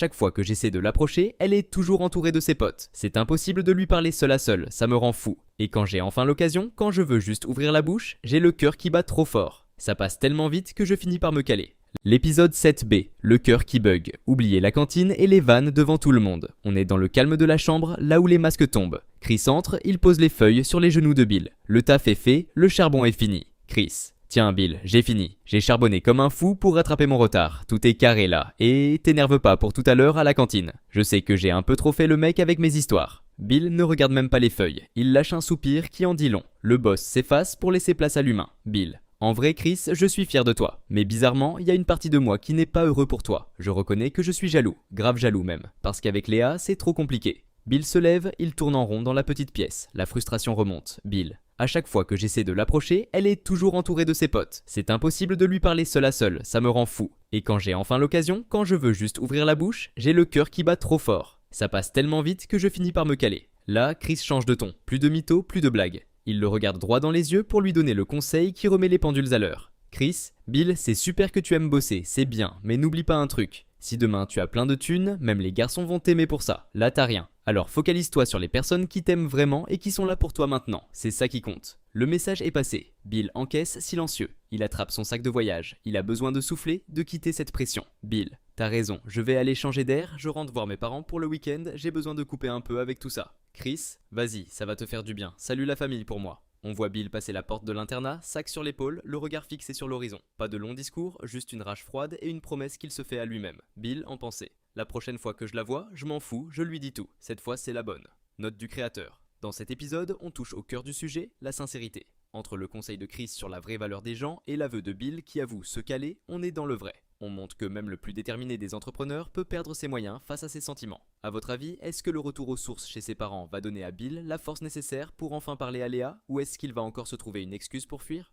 Chaque fois que j'essaie de l'approcher, elle est toujours entourée de ses potes. C'est impossible de lui parler seul à seul, ça me rend fou. Et quand j'ai enfin l'occasion, quand je veux juste ouvrir la bouche, j'ai le cœur qui bat trop fort. Ça passe tellement vite que je finis par me caler. L'épisode 7B, le cœur qui bug. Oubliez la cantine et les vannes devant tout le monde. On est dans le calme de la chambre, là où les masques tombent. Chris entre, il pose les feuilles sur les genoux de Bill. Le taf est fait, le charbon est fini. Chris: tiens Bill, j'ai fini. J'ai charbonné comme un fou pour rattraper mon retard. Tout est carré là. Et t'énerve pas pour tout à l'heure à la cantine. Je sais que j'ai un peu trop fait le mec avec mes histoires. Bill ne regarde même pas les feuilles. Il lâche un soupir qui en dit long. Le boss s'efface pour laisser place à l'humain. Bill: en vrai Chris, je suis fier de toi. Mais bizarrement, il y a une partie de moi qui n'est pas heureux pour toi. Je reconnais que je suis jaloux. Grave jaloux même. Parce qu'avec Léa, c'est trop compliqué. Bill se lève, il tourne en rond dans la petite pièce. La frustration remonte. Bill: à chaque fois que j'essaie de l'approcher, elle est toujours entourée de ses potes. C'est impossible de lui parler seul à seul, ça me rend fou. Et quand j'ai enfin l'occasion, quand je veux juste ouvrir la bouche, j'ai le cœur qui bat trop fort. Ça passe tellement vite que je finis par me caler. Là, Chris change de ton. Plus de mytho, plus de blagues. Il le regarde droit dans les yeux pour lui donner le conseil qui remet les pendules à l'heure. Chris: Bill, c'est super que tu aimes bosser, c'est bien, mais n'oublie pas un truc. Si demain tu as plein de thunes, même les garçons vont t'aimer pour ça. Là t'as rien. Alors focalise-toi sur les personnes qui t'aiment vraiment et qui sont là pour toi maintenant. C'est ça qui compte. Le message est passé. Bill encaisse, silencieux. Il attrape son sac de voyage. Il a besoin de souffler, de quitter cette pression. Bill: t'as raison, je vais aller changer d'air, je rentre voir mes parents pour le week-end, j'ai besoin de couper un peu avec tout ça. Chris: vas-y, ça va te faire du bien. Salut la famille pour moi. On voit Bill passer la porte de l'internat, sac sur l'épaule, le regard fixé sur l'horizon. Pas de long discours, juste une rage froide et une promesse qu'il se fait à lui-même. Bill en pensée. La prochaine fois que je la vois, je m'en fous, je lui dis tout. Cette fois c'est la bonne. Note du créateur. Dans cet épisode, on touche au cœur du sujet, la sincérité. Entre le conseil de Chris sur la vraie valeur des gens et l'aveu de Bill qui avoue se caler, on est dans le vrai. On montre que même le plus déterminé des entrepreneurs peut perdre ses moyens face à ses sentiments. A votre avis, est-ce que le retour aux sources chez ses parents va donner à Bill la force nécessaire pour enfin parler à Léa, ou est-ce qu'il va encore se trouver une excuse pour fuir ?